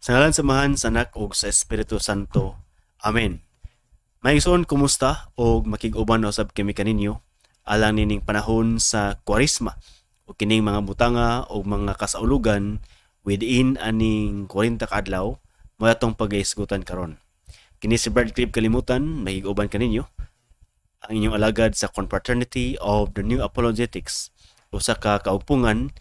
Sa ngalan samahan sa Anak ug sa Espiritu Santo. Amen. Maigsoon, kumusta og makig-uban usab kami kaninyo alang nining panahon sa Kwaresma o kining mga butanga o mga kasaulugan within aning 40 ka adlaw mo atong pagaisgutan karon. Kini si Brad Clip Kalimutan, mahig-uban kaninyo ang inyong alagad sa Confraternity of the New Apologetics, usa ka kaupungan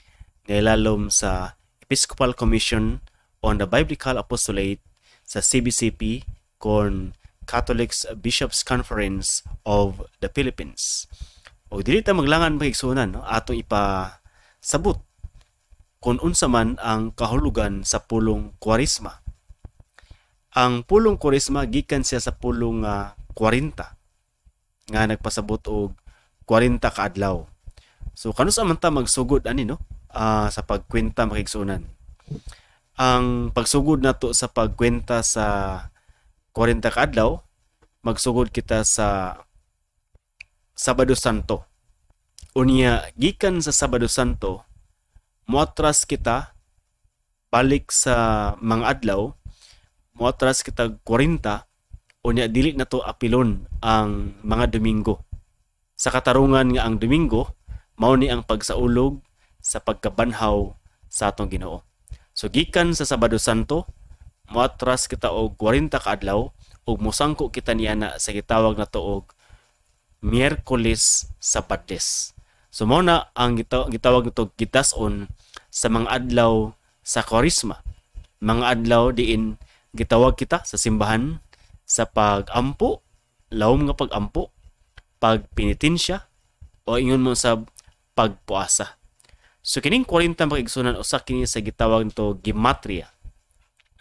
nga ilalom sa Episcopal Commission on the Biblical Apostolate sa CBCP kon Catholic Bishops Conference of the Philippines. O dili ta maglangan mahigsunan, no? Atong ipasabot kung unsa man ang kahulugan sa pulong Kwaresma. Ang pulong Kwaresma gikan siya sa pulong 40 nga nagpasabot og 40 ka adlaw. So kanus man ta magsugod ani no? Sa pagkwenta makigsunan. Ang pagsugod nato sa pagkwenta sa 40 ka adlaw, magsugod kita sa Sabado Santo. Unya gikan sa Sabado Santo, moatras kita balik sa mga adlaw, moatras kita 40, unya dili na to apilon ang mga Domingo. Sa katarungan nga ang Domingo mao ni ang pagsaulog sa pagkabanhaw sa atong Ginoo. So gikan sa Sabado Santo, moatras kita og 40 ka adlaw ug mosangko kita niana sa gitawag nato og Miyerkules Sabades. So mao na ang gitawag nato gitason sa mga adlaw sa Kwaresma. Mga adlaw diin gitawag kita sa simbahan sa pag-ampo, lawom nga pag-ampo, pagpenitensya o ingon mo sa pagpuasa. So kining 40 makigsunan usa kini sa gitawag nito gematria.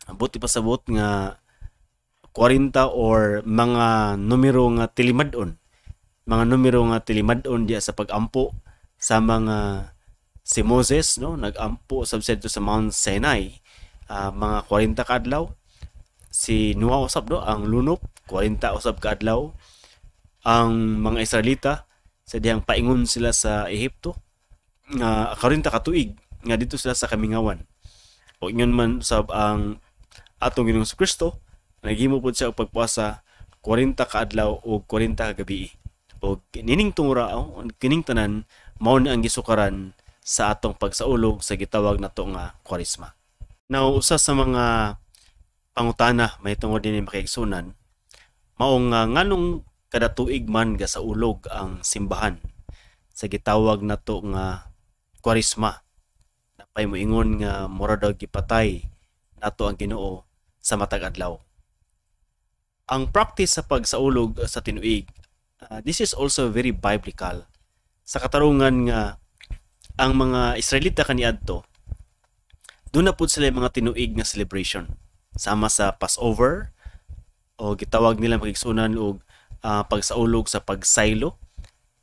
Buti pasabot nga 40 or mga numero nga tilimadon. Mga numero nga tilimadon diya sa pag-ampo sa mga si Moses, no, nag-ampo sa Mount Sinai, mga 40 ka adlaw. Si Noah usab, no, ang lunop 40 usab ka adlaw. Ang mga Israelita sa diyang paingon sila sa Ehipto nga 40 ka tuig nga dito sila sa kamingawan. O ingon man sab ang atong Ginoong Kristo, naghimo pod siya og pagpuasa 40 ka adlaw o 40 ka gabi. O kining tura o kining tanan mao na ang gisukaran sa atong pagsaulog sa gitawag nato nga Kwaresma. Now usa sa mga pangutana may tungod dinhi makaigsunan mao nga nganong kada tuig man ga sa ulog ang simbahan sa gitawag nato nga Kwaresma. Napay moingon nga mura daw gipatay nato ang Ginoo sa matag adlaw. Ang practice sa pagsaulog sa tinuig, this is also very biblical. Sa katarungan nga ang mga Israelita kaniadto, doon na po sila mga tinuig nga celebration. Sama sa Passover, o gitawag nila makigsunan og pagsaulog sa pagsaylo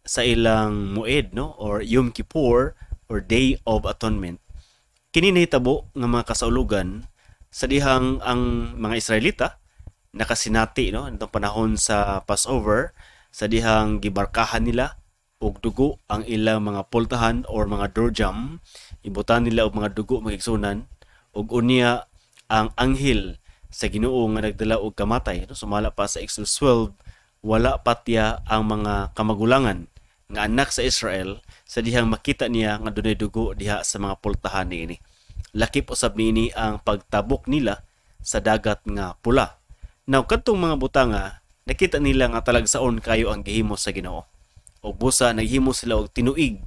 sa ilang mued, no, or Yom Kippur or Day of Atonement. Kini nahitabo nga mga kasaulugan sa dihang ang mga Israelita nakasinati, no, itong panahon sa Passover, sa dihang gibarkahan nila og dugo ang ilang mga pultahan or mga doorjam, ibutan nila og mga dugo magigsunan, og unya ang anghel sa Ginoo nga nagdala og kamatay, no, sumala pa sa Exodus 12, wala patya ang mga kamagulangan nga anak sa Israel sa dihang makita niya nga dunay dugo diha sa mga pultahan niini. Lakip usab niini ang pagtabok nila sa dagat nga pula. Now kadtong mga butanga nakita nila nga talagsaon kayo ang gihimo sa Ginoo. O busa naghimo sila og tinuig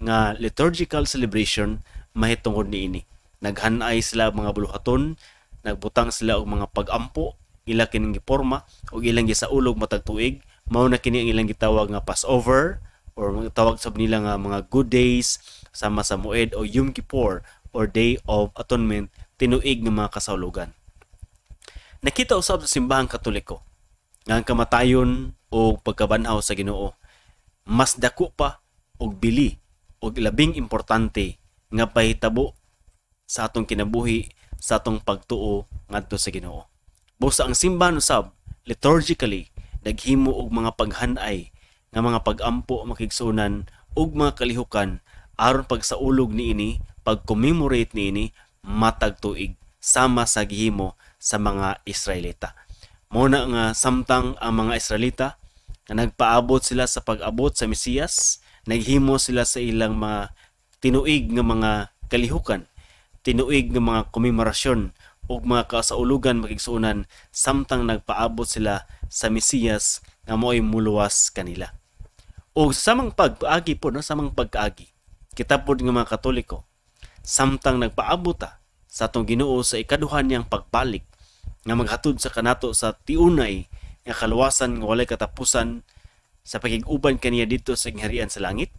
nga liturgical celebration mahitungod niini. Naghanay sila og mga buluhaton, nagbutang sila og mga pag-ampo, ila kining giporma og ilang gisaulog matag tuig. Mao na kini ang ilang gitawag nga Passover or tawag sab nila nga mga good days sama sa Moed o Yom Kippur or Day of Atonement, tinuig ng mga kasaulugan. Nakita usab sa simbahang Katoliko nga ang kamatayon o pagkabanhaw sa Ginoo mas dako pa og bili og labing importante nga pahitabo sa atong kinabuhi, sa atong pagtuo ngadto sa Ginoo. Busa ang simbahan usab liturgically naghimo og mga paghanay nga mga pag-ampo makigsunan ug mga kalihukan aron pagsaulog niini, pag-commemorate niini matag tuig sama sa gihimo sa mga Israelita. Muna nga samtang ang mga Israelita nga nagpaabot sila sa pag-abot sa Mesiyas, naghimo sila sa ilang mga tinuig nga mga kalihukan, tinuig nga mga komemorasyon o mga kasaulugan makigsuunan samtang nagpaabot sila sa Mesiyas nga mo'y muluwas kanila. O samang pagkaagi po, no? Samang pagkaagi, kita po nga mga Katoliko, samtang nagpaabot sa atong Ginoo sa ikaduhan niyang pagbalik nga maghatod sa kanato sa tiunay nga kaluwasan nga walay katapusan sa pakig-uban kaniya dito sa gingharian sa langit.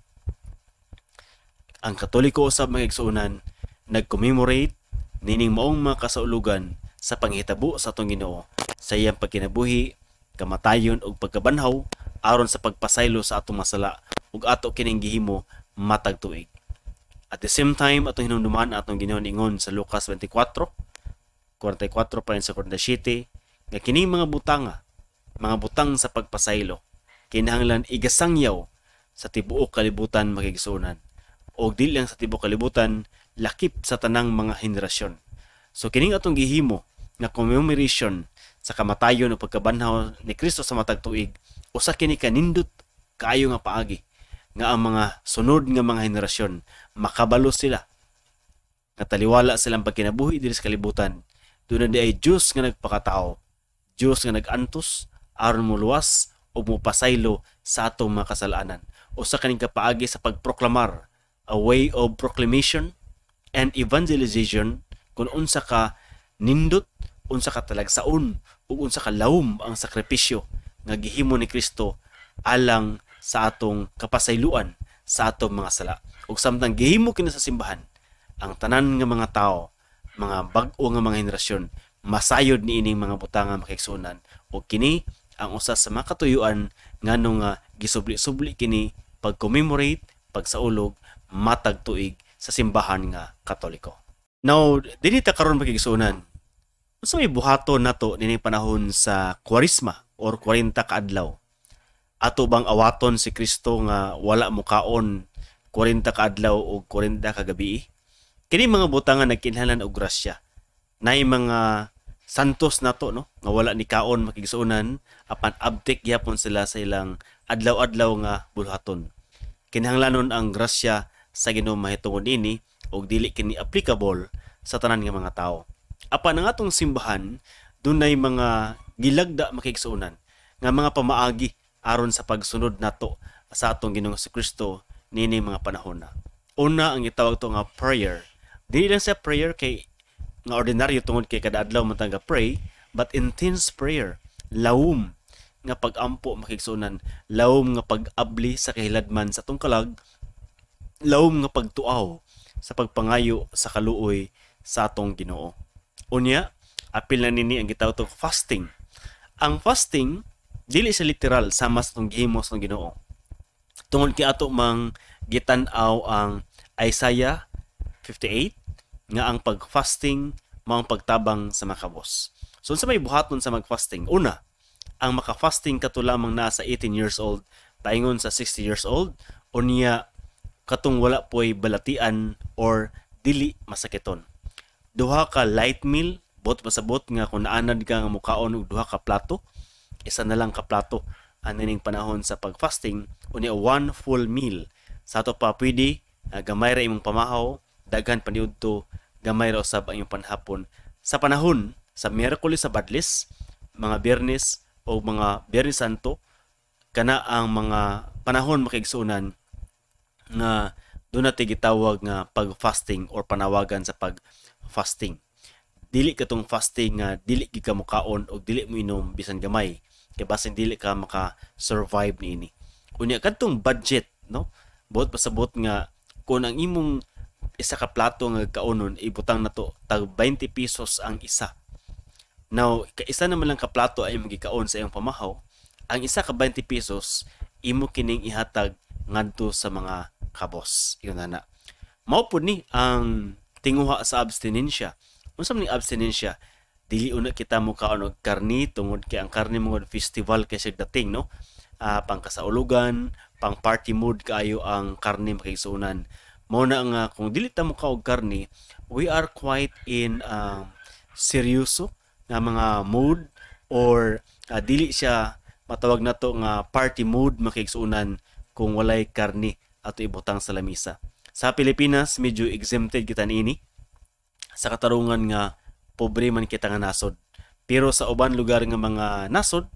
Ang Katoliko usab mga igsuunan nag-commemorate nining maong mga kasaulugan sa panghitabo sa atong Ginoo sa iyang pagkinabuhi, kamatayon ug pagkabanhaw aron sa pagpasaylo sa atong masala ug ato kining gihimo matag tuig. At the same time, atong hinumduman atong Ginoo ingon sa Lucas 24:44 pa sa 47 nga kining mga butang sa pagpasaylo kinahanglan igasangyaw sa tibuok kalibutan makigsunan o dili lang sa tibuok kalibutan lakip sa tanang mga henerasyon. So kining atong gihimo nga commemoration sa kamatayon o pagkabanhaw ni Kristo sa matag tuig usa kini kanindot kaayo nga paagi nga ang mga sunod nga mga henerasyon makabalo sila nga taliwala silang pagkinabuhi diri sa kalibutan. Doon na di ay Diyos nga nagpakatao, Diyos nga nagantos aron muluwas o mupasaylo sa atong mga kasalanan. O sa kaning kapaagi sa pagproklamar, a way of proclamation and evangelization kung unsa ka nindot, unsa ka talagsaon, ug unsa ka lawom ang sakripisyo nga gihimo ni Kristo alang sa atong kapasayloan sa atong mga sala. Ug samtang gihimo kini sa simbahan, ang tanan nga mga tao, mga bag-o nga mga henerasyon, masayod ni ining mga butang nga makigsunan. O kini ang usa sa mga katuyuan nganong nga gisubli-subli kini pag-commemorate, pagsaulog, matag tuig sa simbahan nga Katoliko. Now, dili ta karon makigsunan. Unsa may buhaton nato nining panahon sa Kwaresma or 40 ka adlaw? Ato bang awaton si Kristo nga wala mo kaon 40 ka adlaw o 40 ka gabi? Kini mga butangan nagkinahanglan og grasya. Nay mga santos nato no nga wala ni kaon makigsuonan apan abtik gyapon sila sa ilang adlaw-adlaw nga bulhaton. Kinahanglanon ang grasya sa Ginoo mahitungod ini og dili kini applicable sa tanan nga mga tawo. Apan ang atong simbahan dunay mga gilagda makigsuonan nga mga pamaagi aron sa pagsunod nato sa atong Ginoong Kristo nini mga panahon na. Una ang gitawag to nga prayer. Dili lang sa prayer kay nga ordinaryo tungod kay kada adlaw man tanga pray, but intense prayer, lawom nga pag-ampo makigsunan, lawom nga pag-abli sa kahiladman sa atong kalag, lawom nga pagtuaw sa pagpangayo sa kaluoy sa atong Ginoo. Unya, apil na nini ang gitawag to fasting. Ang fasting dili sa literal sama sa atong gihimo sa atong Ginoo. Tungod kay ato mang gitan-aw ang Isaiah 58 nga ang pag-fasting mao ang pagtabang sa makabos. So unsa may buhaton sa mag-fasting? Una, ang maka-fasting kato lamang na sa 18 years old paingon sa 60 years old unya katong wala po'y balatian or dili masakiton. Duha ka light meal, bot pasabot nga kung naanad ka nga mukaon og duha ka plato, isa na lang ka plato anining panahon sa pag-fasting unya one full meal. Sa ato pa pwede gamay ra imong pamahaw, daghan paniudto, gamay ra usab ang imong panhapon. Sa panahon sa Miyerkules sa Badlis, mga Biyernes o mga Biyernes Santo, kana ang mga panahon makigsunan nga doon natin gitawag nga pag-fasting or panawagan sa pag-fasting. Dili katong fasting nga dili gid ka mukaon o dili mo inom bisan gamay kay basin dili ka maka-survive niini. Unya kadtong budget, no? Buot pasabot nga kung ang imong isa ka plato nga kaunon ibutang nato tag 20 pesos ang isa. Now, isa naman lang ka plato ay imong gikaon sa iyong pamahaw, ang isa ka 20 pesos imo kining ihatag ngadto sa mga kabos. Iyon na. Mao pud ni ang tinguha sa abstinensya. Unsa man ni abstinensya? Dili una kita mo kaon og karni tungod kay ang karni mo festival kay sig dating, no? Pangkasaulugan, pang party mood kaayo ang karni makigsunan. Mao na nga kung dili ta mo ka og karni, we are quite in seryoso nga mga mood or dili siya matawag na to nga party mood makigsuunan kung walay karne ato ibutang sa lamisa. Sa Pilipinas medyo exempted kita niini sa katarungan nga pobre man kita nga nasod. Pero sa uban lugar nga mga nasod,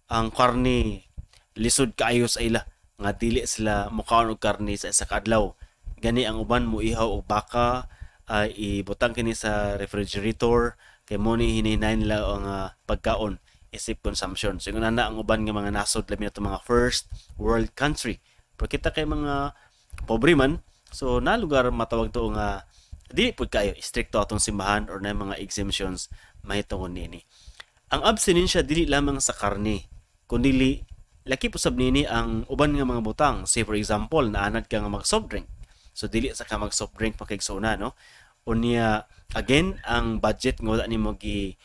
ang karne lisod kaayo sa ila nga dili sila mukaon og karne sa isa ka adlaw. Gani ang uban mo ihaw og baka, ibutang kini sa refrigerator kay mo ni hinihinayon nila ang pagkaon isip consumption. So yun na ang uban nga mga nasod labi na mga first world country. Pero kita kay mga pobre man, so na lugar matawag to nga dili pud kayo stricto atong simbahan or na mga exemptions mahitungod nini. Ang abstinensya dili lamang sa karne, kundi laki pusab nini ang uban nga mga butang. Say for example, naanad ka nga mag soft drink. So dili sa ka mag soft drink pakigsauna, no? Unya again ang budget nga wala nimo gi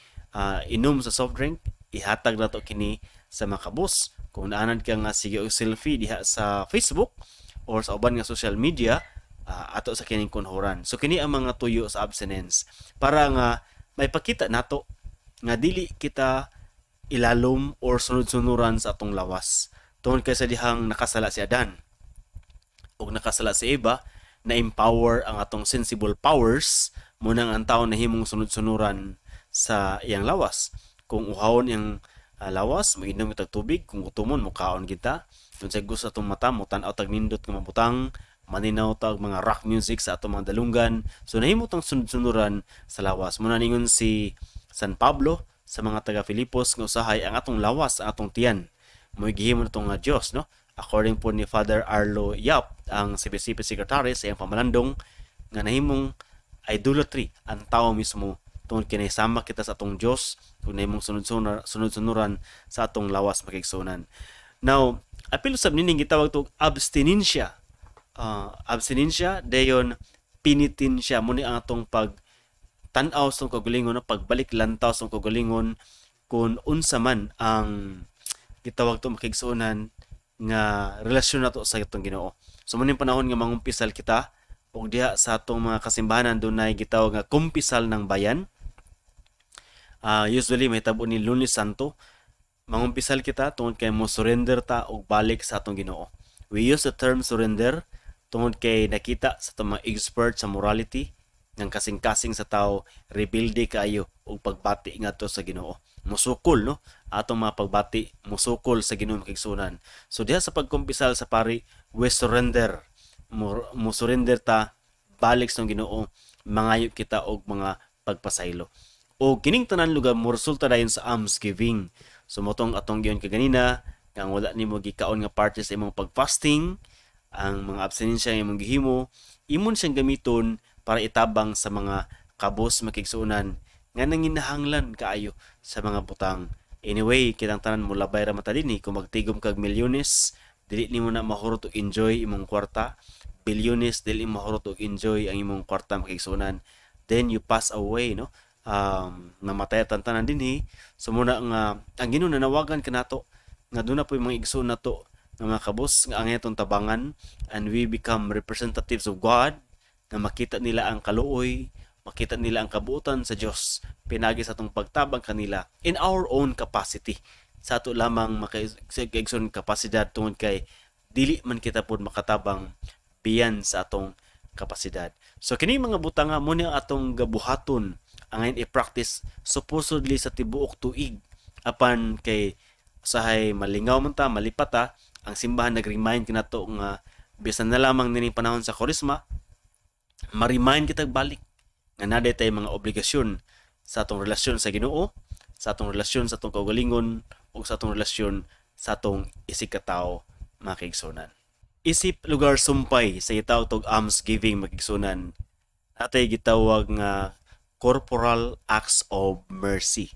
inom sa soft drink, ihatag nato kini sa mga kabus. Kung naanad ka nga sige og selfie diha sa Facebook or sa uban nga social media, ato sa kining kunhoran. So kini ang mga tuyo sa abstinence para nga may pakita nato nga dili kita ilalom or sunod-sunuran sa atong lawas. Tungod kay sa dihang nakasala si Adan o nakasala si Eva, na-empower ang atong sensible powers munang ang tao na himong sunod-sunuran sa iyang lawas. Kung uhawon iyang lawas, moinom itag tubig, kung utumon mukaon kita. Kung sa gusto atong mata mo tan-aw tag nindot nga mabutang, maninaw tag mga rock music sa atong mga dalunggan. So nahimo tang sunod-sunuran sa lawas. Muna ningon si San Pablo sa mga taga Filipos nga usahay ang atong lawas, ang atong tiyan. Mo'y gihimo na itong Diyos, no? According po ni Father Arlo Yap, ang CBCP Secretary sa iyang pamalandong, nga nahimong idolatry ang tao mismo tungod kinahisama kita sa atong Diyos kung nahimong sunod-sunuran sa atong lawas makigsunan. Now, apil usab nining gitawag to abstinensya. Abstinensya dayon penitensya muni ang atong tan-aw sa kagalingon, pagbalik lantaw sa kagalingon kung unsa man ang gitawag to makigsuonan nga relasyon nato sa itong Ginoo. So muning panahon nga mangumpisal kita og diha sa atong mga kasimbahanan dunay gitawag nga kumpisal ng bayan. Usually may tabo ni Lunes Santo. Mangumpisal kita tungod kay mo surrender ta og balik sa atong Ginoo. We use the term surrender tungod kay nakita sa itong mga expert sa morality ng kasing-kasing sa tao rebuilde kayo og pagbati ngadto sa Ginoo. Musukol, no? Atong mga pagbati musukol sa Ginoo makigsunan. So diha sa pagkumpisal sa pari, we surrender. Mo surrender ta balik sa Ginoo, mangayo kita og mga pagpasaylo. O kining tanan lugar mo resulta dayon sa almsgiving. So motong atong giyon kaganina kang wala nimo gikaon nga parte sa imong pagfasting, ang mga abstinensya nga imong gihimo, imon siyang gamiton para itabang sa mga kabos makigsuunan nga nanginahanglan kaayo sa mga butang. Anyway, kitang tanan mo labay ra mata dinhi kung magtigom kag milyones, dili nimo na mahurot og enjoy imong kwarta. Bilyones dili mahurot og enjoy ang imong kwarta makigsuunan. Then you pass away, no? Namatay tanan dinhi. So muna nga ang Ginoo nanawagan kanato nga doon na po yung mga igsoon nato nga mga kabos nga ang itong tabangan, and we become representatives of God na makita nila ang kaluoy, makita nila ang kabuutan sa Diyos, pinagi sa atong pagtabang kanila in our own capacity. Sa ato lamang makaigsoon kapasidad tungod kay dili man kita pod makatabang biyan sa atong kapasidad. So kini mga butanga mo ni atong gabuhaton ang ngayon i-practice supposedly sa tibuok tuig apan kay usahay malingaw man ta, malipat ta, ang simbahan nag-remind kinato nga bisan na lamang nining panahon sa Korisma, ma-remind kita balik nga naday tay mga obligasyon sa atong relasyon sa Ginoo, sa atong relasyon sa atong kaugalingon, ug sa atong relasyon sa atong isikatawo mga kaigsunan. Isip lugar sumpay sa gitawag tog almsgiving makigsunan, atay gitawag nga corporal acts of mercy.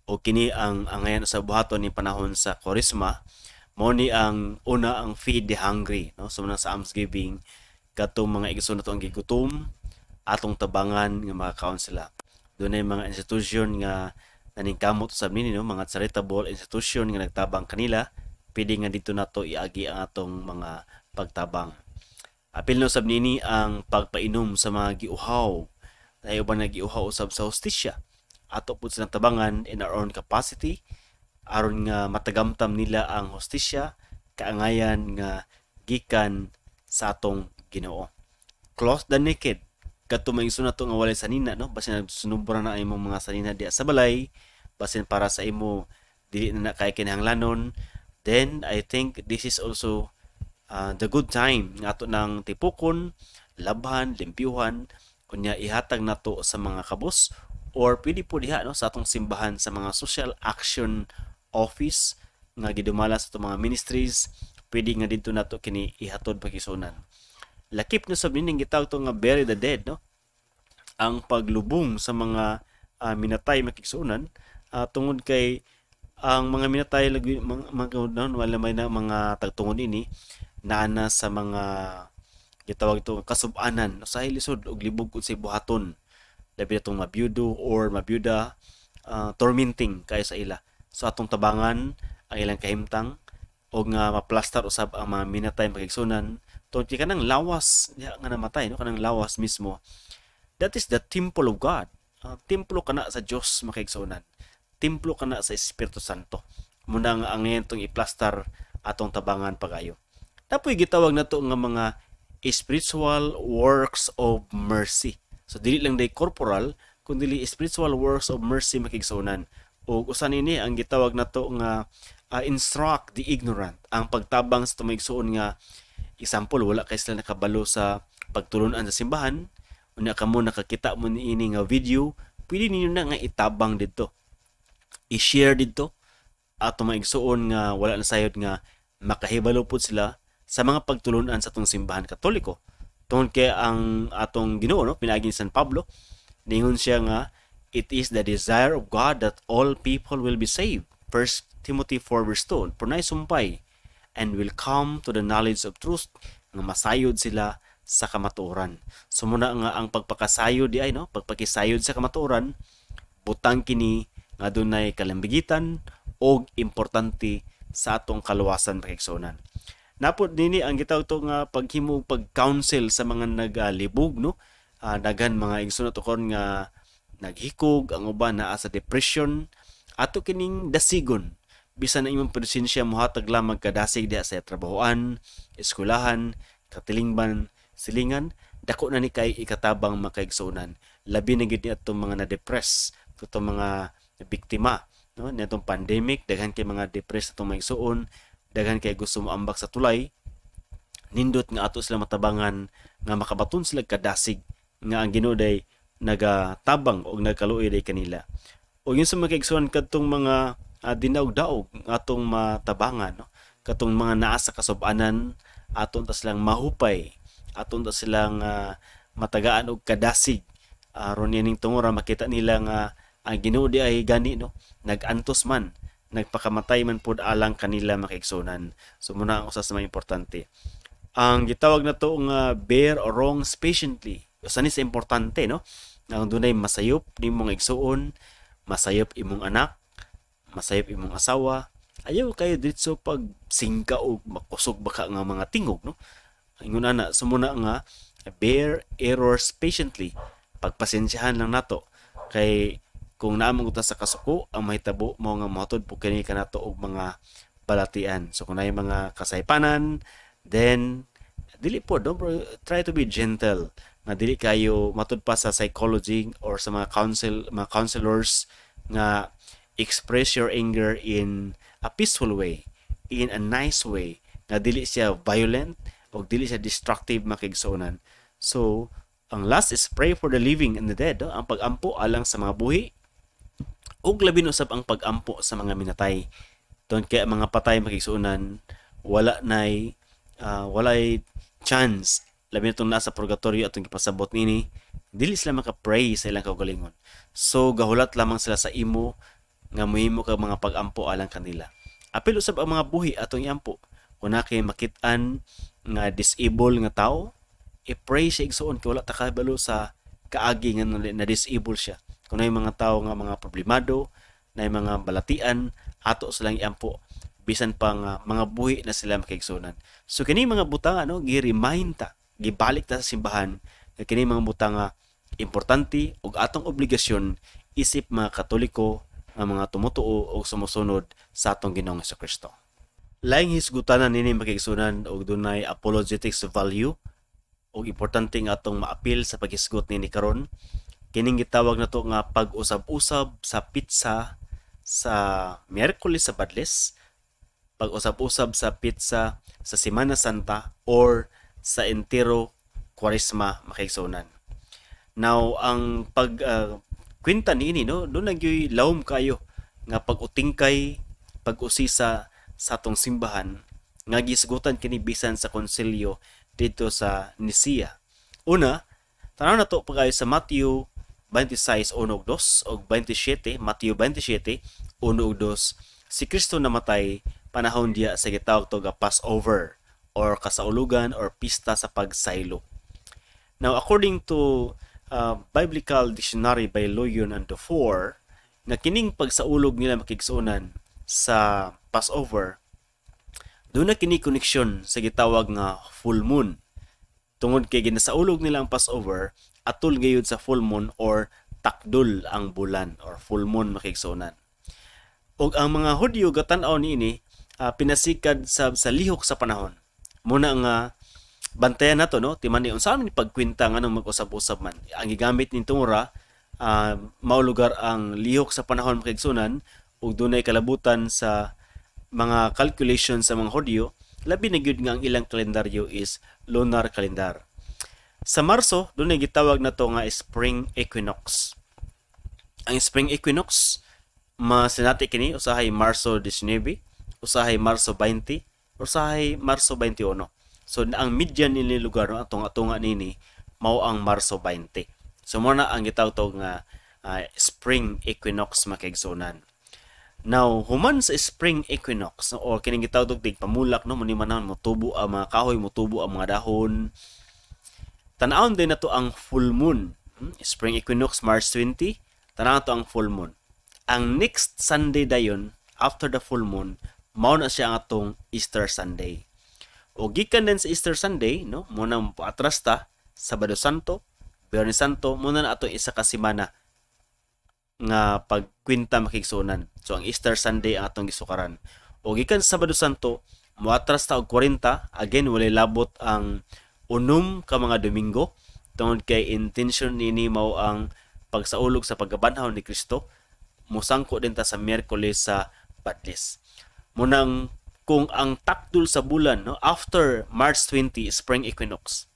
O kini ang ngayon sa buhaton ni panahon sa Korisma, mao ni ang una ang feed the hungry, no? So sa almsgiving katong mga igsoon nato ang gigutom, atong tabangan nga makakaon sila. Dunay mga institusyon nga naningkamot usab nini, no? Mga charitable institution nga nagtabang kanila, pwede nga dito nato iagi ang atong mga pagtabang. Apil no sab nini ang pagpainom sa mga giuhaw. Dahil uban nga giuhaw usab sa hostisya. ato pud silang tabangan in our own capacity aron nga matagamtam nila ang hustisya kaangayan nga gikan sa atong Ginoo. Close the naked. Kadto maingsun nato nga walay sanina, no? Basin nagsunubra na imong mga sanina diya sa balay, basin para sa imo dili na kay kinahanglanon. Then I think this is also the good time nga ato nang tipukon, labhan, limpyuhan, kunya ihatag nato sa mga kabus or pwede po diha no sa atong simbahan sa mga social action office nga gidumala sa itong mga ministries, pwede nga dito nato kini ihatod pagisunan. Lakip no sa bining gitawag to nga bury the dead, no? Ang paglubong sa mga minatay makigsunan tungod kay ang mga minatay lagi mga wala may na mga tagtungod ini naana sa mga gitawag to kasub-anan sa hilisod og libog kud sa buhaton labi na itong mabyudo or mabyuda tormenting kay sa ila. So atong tabangan ang ilang kahimtang o nga maplastar usab ang mga minatay makigsunan tungod kay kanang lawas nga namatay, no? Kanang lawas mismo. That is the temple of God. Templo kana sa Dios makigsunan. Templo kana sa Espiritu Santo. Muna nga ang ngayong iplastar atong tabangan pagayo. Tapoy gitawag nato nga mga spiritual works of mercy. So dili lang day corporal kundi spiritual works of mercy makigsunan. O usan ini ang gitawag nato nga instruct the ignorant, ang pagtabang sa tumaigsuon nga example wala kay sila nakabalo sa pagtulunan sa simbahan, unya kamo nakakita mo niini nga video, pwede ninyo na nga itabang didto, i-share didto ato maigsuon nga wala na sayod nga makahibalo pud sila sa mga pagtulunan sa atong simbahan Katoliko. Tungod kay ang atong Ginoo, no, pinaagi ni San Pablo, ningon siya nga it is the desire of God that all people will be saved. 1 Timothy 4 verse 2. Punay sumpay and will come to the knowledge of truth, nga masayod sila sa kamatuoran. So muna nga ang pagpakasayod di ay, no, pagpakisayod sa kamatuoran, butang kini nga dunay kalambigitan o importante sa atong kaluwasan pakigsunan. Napod nini ang gitawag to nga paghimo pag-counsel sa mga nagalibog, no? Daghan mga igsoon to kon nga naghikog, ang uban naa sa depression, ato kining dasigon bisan na imong presensya mohatag lamang kadasig diha sa trabahoan, eskwelahan, katilingban, silingan, dako na ni kay ikatabang makaigsunan. Labi na gid ni atong mga na-depress, atong mga biktima, no, nitong pandemic, daghan kay mga depressed atong maigsuon, daghan kay gusto mo ambak sa tulay. Nindot nga ato sila matabangan nga makabaton sila kadasig nga ang Ginoo day nagatabang og nagkaluoy day kanila. O yun sa makaigsuon kadtong mga dinaog-daog atong matabangan, no? Katong mga naa sa kasub-anan aton ta silang mahupay, aton ta silang matagaan og kadasig aron ning tungora makita nila nga ang Ginoo di ay gani, no, nagantos man, nagpakamatay man pud alang kanila makaigsunan. So muna ang usa sa mga importante ang gitawag na to nga bear wrongs patiently. Usa ni sa importante, no, ang dunay masayop nimong igsuon, masayop imong anak, masayop imong asawa, ayaw kayo ditso pag singka o makusog baka nga mga tingog, no? Ingon ana, sumuna nga bear errors patiently. Pagpasensyahan lang nato kay kung naamong utas sa kasuko ang mahitabo mo nga mohatod po kini kanato og mga balatian. So kung nay mga kasaypanan, then dili po, no, try to be gentle. Na dili kayo matud pa sa psychology or sa mga counselors nga express your anger in a peaceful way, in a nice way, nga dili siya violent o dili siya destructive makigsuonan. So, ang last is pray for the living and the dead, no? Ang pag-ampo alang sa mga buhi ug labi usab ang pag-ampo sa mga minatay. Don kay mga patay makigsuonan walay chance labi na itong nasa purgatorio atong gipasabot nini, dili sila maka-pray sa ilang kaugalingon. So gahulat lamang sila sa imo nga muhimo ka mga pag-ampo alang kanila. Apil usab ang mga buhi atong iampo. Kung na kay makit-an nga disable nga tao, i-pray siya igsuon kay wala ta kabalo sa kaagi nga na-disable siya. Kung na mga tao nga mga problemado, na mga balatian, ato silang iampo bisan pa nga mga buhi na sila makigsunan. So kini mga butanga, no, gi-remind ta, gibalik ta sa simbahan nga kini mga butanga importante ug atong obligasyon isip mga Katoliko nga mga tumutuo o sumusunod sa atong Ginoong Kristo. Laing hisgutanan nini makigsunan og dunay apologetics value og importante nga atong maapil sa paghisgot nini karon. Kining gitawag nato nga pag-usab-usab sa pizza sa Miyerkules sa Badles, pag-usab-usab sa pizza sa Semana Santa or sa entero Kwaresma makigsunan. Now ang kwenta niini no, do nagyoy lawom kayo nga pag-utingkay, pag-usisa sa atong simbahan nga gisgutan kini bisan sa konsilyo dito sa Nicea. Una, tanaw nato pagayo sa Matthew 26:1-2 og 27, Matthew 27:1-2. Si Kristo namatay panahon diya sa gitawag to nga Passover or kasaulugan or pista sa pagsaylo. Now according to Biblical Dictionary by Loyon and Dufour, na kining pagsaulog nila makigsunan sa Passover, doon na kini koneksyon sa gitawag nga full moon. Tungod kay ginasaulog nila ang Passover, atol gayud sa full moon or takdol ang bulan or full moon makigsunan. Og ang mga Hudyo gatan-aw niini pinasikad sa lihok sa panahon. Muna nga bantayan nato no, timani unsa man ni pagkwenta nganong mag-usab-usab man. Ang gigamit nitong ora mao lugar ang lihok sa panahon makigsunan ug dunay kalabutan sa mga calculation sa mga Hudyo, labi na gyud nga ang ilang kalendaryo is lunar calendar. Sa Marso, dunay gitawag nato nga spring equinox. Ang spring equinox masinati kini usahay Marso 19, usahay Marso 20, usahay Marso 21. So ang median nini lugar no atong atunga nini mao ang Marso 20. So mo na ang gitawag nga spring equinox makigsunan. Now, human sa spring equinox no, o kining gitawag og pamulak no, manimanan motubo ang mga kahoy, motubo ang mga dahon. Tan-awon din nato ang full moon. Spring equinox March 20, tan-awon nato ang full moon. Ang next Sunday dayon after the full moon, mao na siya ang atong Easter Sunday. O gikan din sa Easter Sunday, no, mo nang atras ta Sabado Santo, Biyernes Santo, mo na ato isa ka semana nga pagkwenta makigsunan. So ang Easter Sunday ang atong gisukaran. O gikan sa Sabado Santo, moatras ta og 40, again walay labot ang unom ka mga Domingo tungod kay intention nini mao ang pagsaulog sa pagkabanhaw ni Kristo. Mosangko din ta sa Miyerkules sa Badles. Munang kung ang takdul sa bulan no, after March 20 spring equinox.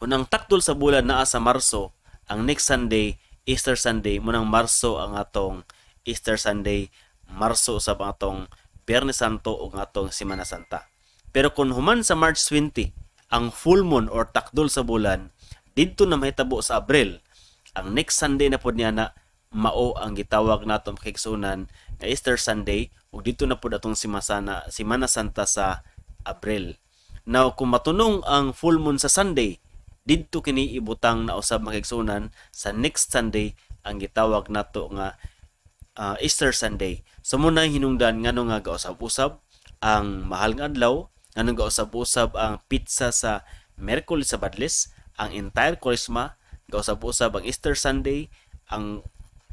Kung ang takdul sa bulan naa sa Marso, ang next Sunday Easter Sunday, munang Marso ang atong Easter Sunday, Marso sa atong Biyernes Santo o ang atong Semana Santa. Pero kung human sa March 20, ang full moon or takdol sa bulan, dito na mahitabo sa Abril, ang next Sunday na po niya na mao ang gitawag natong makigsunan na Easter Sunday ug dito na po atong Semana Santa sa Abril. Now, kung matunong ang full moon sa Sunday, didto kini ibutang na usab makigsunan sa next Sunday ang gitawag nato nga Easter Sunday. So muna hinungdan ngano nga gausab-usab ang mahal nga adlaw, ngano gausab-usab ang pizza sa Miyerkules sa Badles, ang entire Kwaresma, gausab-usab ang Easter Sunday, ang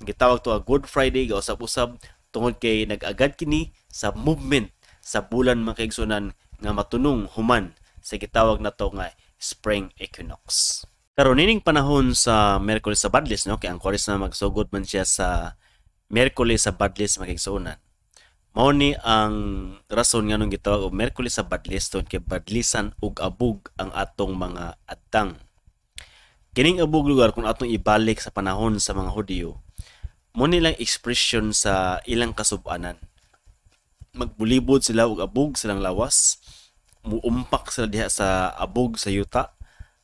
gitawag to Good Friday, gausab-usab tungod kay nag-agad kini sa movement sa bulan makigsunan nga matunong human sa gitawag nato nga spring equinox. Karon nining panahon sa Miyerkules sa Badles no, kay ang Kwaresma magsugod man siya sa Miyerkules sa Badles makigsunan. Mao ni ang rason nganong gitawag og Miyerkules sa Badles tungod kay badlisan ug abog ang atong mga adtang. Kining abog lugar kung atong ibalik sa panahon sa mga Hudyo, mo nilang expression sa ilang kasub-anan. Magbulibod sila og abog silang lawas, muumpak sila diha sa abog sa yuta,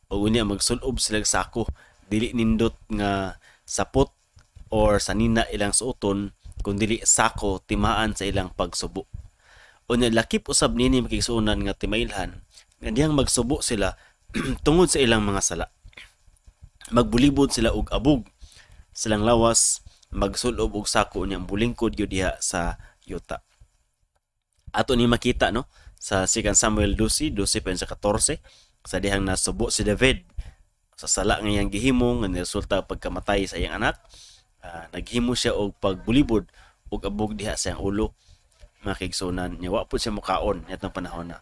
o unya magsulob sila sako, dili nindot nga sapot or sanina ilang suoton, kundi sako timaan sa ilang pagsubo. Unya lakip usab nini makigsuonan nga timailhan, nga diyang magsubo sila tungod sa ilang mga sala. Magbulibod sila og abog silang lawas, magsulob og sako unya bulingkod gyud diha sa yuta. Ato ni makita no sa 2 Samuel 12:14 sa dihang nasubo si David sa sala nga iyang gihimo nga resulta pagkamatay sa iyang anak. naghimo siya og pagbulibod og abog diha sa iyang ulo, mga kaigsunan niya. Wa po siya mukaon nitong panahon na.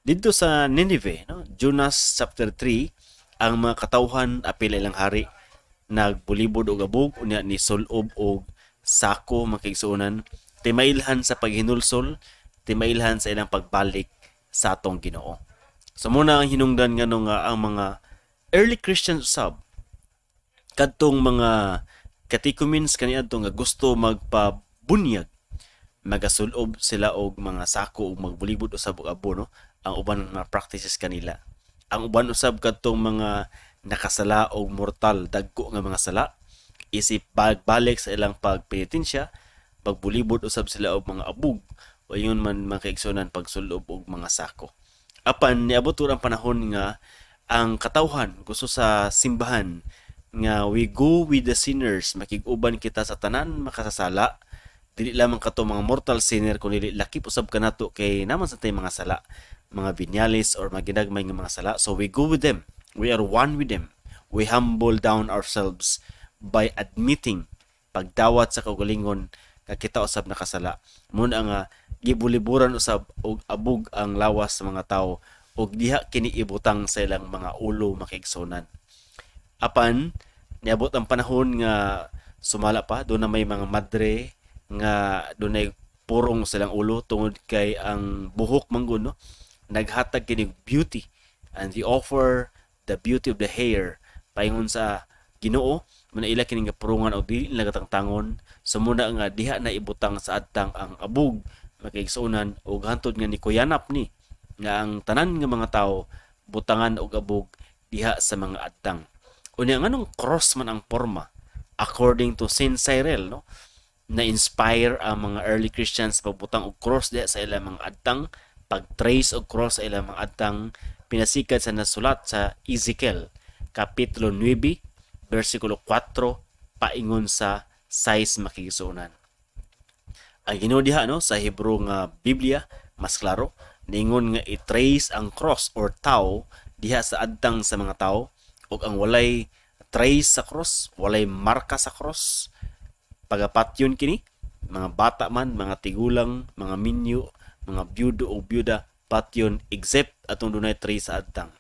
Dito sa Nineveh, no? Jonas chapter 3, ang mga katawhan apil ilang hari nagbulibod og abog unya ni sulob og sako, mga kaigsunan, timailhan sa paghinulsol, timailhan sa ilang pagbalik sa atong Ginoo. So muna ang hinungdan nga ang mga early Christians usab kadtong mga catechumens kaniadto nga gusto magpabunyag, magasulob sila og mga sako ug magbulibod usab og abo, no? Ang uban mga practices kanila. Ang uban usab kadtong mga nakasala og mortal dagko nga mga sala, isip pagbalik sa ilang pagpenitensya, pagbulibod usab sila og mga abog, o yun man mga kaigsunan pagsulob og mga sako. Apan niabot ang panahon nga ang katawhan gusto sa simbahan nga we go with the sinners, makig-uban kita sa tanan makasasala, dili lamang kato mga mortal sinner kundi lakip usab kanato kay naman sa tay mga sala, mga binyalis or mga ginagmay nga mga sala. So we go with them, we are one with them, we humble down ourselves by admitting, pagdawat sa kaugalingon nga kita usab nakasala. Muna nga gibuliburan usab og abog ang lawas sa mga tawo og diha kini ibutang sa ilang mga ulo, makiigsunan. Apan niabot ang panahon nga sumala pa, doon na may mga madre nga doon ay purong silang ulo tungod kay ang buhok manggun, no? Naghatag kini beauty, and they offer the beauty of the hair paingon sa Ginoo. Muna ila kini nga purungan og dili nagatangtangon. So muna nga diha na ibutang sa adtang ang abog, makiigsunan, og hantod nga ni kuyanap ni nga ang tanan nga mga tawo butangan og abog diha sa mga adtang. Unya nganong cross man ang porma according to Saint Cyril, no? Na-inspire ang mga early Christians pagbutang og cross diha sa ilang mga adtang, pag-trace og cross sa ilang mga adtang, pinasikat sa nasulat sa Ezekiel kapitulo 9 versikulo 4 paingon sa 6, makigsunan. Ang Ginoo diha, no, sa Hebrew nga Biblia mas klaro ningon nga i-trace ang cross or tau diha sa adtang sa mga tao, ug ang walay trace sa cross, walay marka sa cross, pagapatyon kini mga bata man, mga tigulang, mga minyo, mga byudo o byuda, patyon except atong dunay trace sa adtang.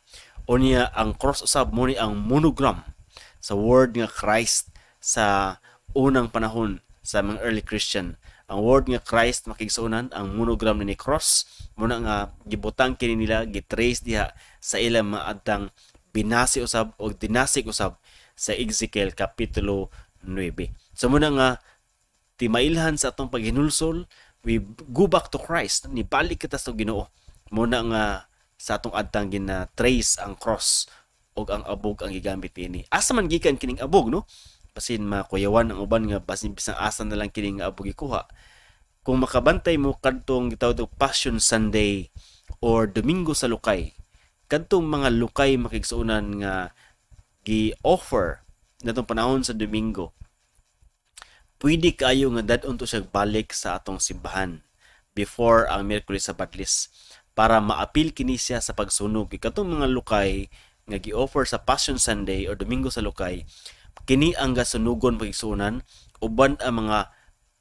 Unya ang cross usab mo ni ang monogram sa word nga Christ sa unang panahon sa mga early Christian. Ang word nga Christ, makigsunan, ang monogram ni cross muna nga gibutang kini nila, gitrace diha sa ilang mga adtang, binasi usab o dinasig usab sa Ezekiel kapitulo 9. So muna nga timailhan sa atong paghinulsol, we go back to Christ, nibalik kita sa Ginoo. Muna nga sa atong adtang gina-trace ang cross o ang abog ang gigamit ini. Asa man gikan kining abog, no? Basin makuyawan ang uban nga basin bisang asa na lang kining abog ikuha. Kung makabantay mo kadtong gitawag og Passion Sunday or Domingo sa Lukay, kadtong mga lukay makigsuunan nga gi-offer natong panahon sa Domingo, pwede kayo nga dadon to siya balik sa atong simbahan before ang Miyerkules sa Badlis para maapil kini siya sa pagsunog. Katong mga lukay nga gi-offer sa Passion Sunday or Domingo sa Lukay, kini ang gasunugon pagigsuunan uban ang mga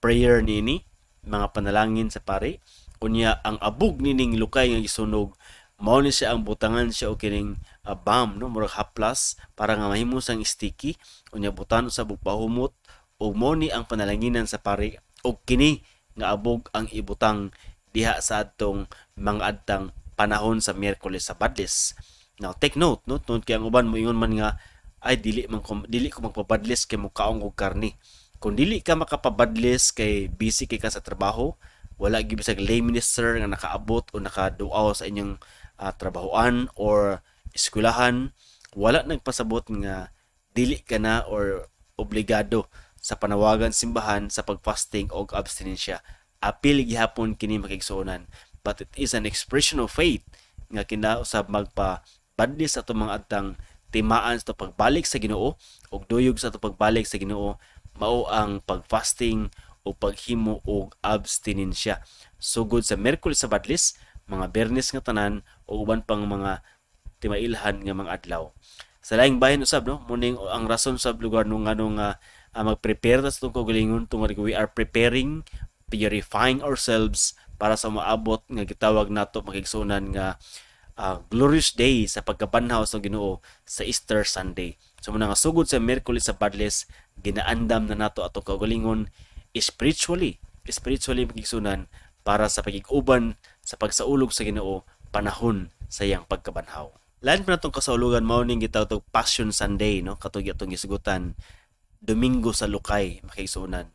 prayer nini, mga panalangin sa pari. Unya ang abog nining lukay nga gisunog, mao ni siya ang butangan siya o kining bomb, no, murag haplas para nga mahimo sang sticky. Unya butan sa bugpahumot ug mao ni ang panalanginan sa pari, ug kini nga abog ang ibutang diha sa adtong mga adtang panahon sa Miyerkules sa Badlis. Now take note, no, tungod kay ang uban moingon man nga ay dili ko magpabadlis kay mukaong og karni. Kung dili ka makapabadlis kay busy kay ka sa trabaho, wala gyud bisag lay minister nga nakaabot o nakaduaw sa inyong trabahoan or eskwelahan, wala nagpasabot nga dili ka na or obligado sa panawagan simbahan sa pagfasting o abstinensya. Apil gihapon kini makigsuonan, but it is an expression of faith nga kinausab magpabadlis sa itong mga adtang timaan sa pagbalik sa Ginoo ug duyog sa pagbalik sa Ginoo mao ang pagfasting o paghimo og abstinensya sugod sa Miyerkules sa Badlis, mga Biyernes nga tanan o uban pang mga timailhan nga mga adlaw. Sa laing bahin usab, no, muning ang rason sa lugar nung nga magprepare ta sa itong kaugalingon tungod we are preparing, purifying ourselves para sa maabot nga gitawag nato makigsunan nga glorious day sa pagkabanhaw sa Ginoo sa Easter Sunday. So muna nga sugod sa Miyerkules sa Padles, ginaandam na nato atong kaugalingon spiritually makigsunan para sa pagig-uban sa pagsaulog sa Ginoo panahon sa iyang pagkabanhaw. Lain pa natong kasaulugan mao ning gitawag Passion Sunday, no? Katong atong gisgutan Domingo sa Lukay makigsunan.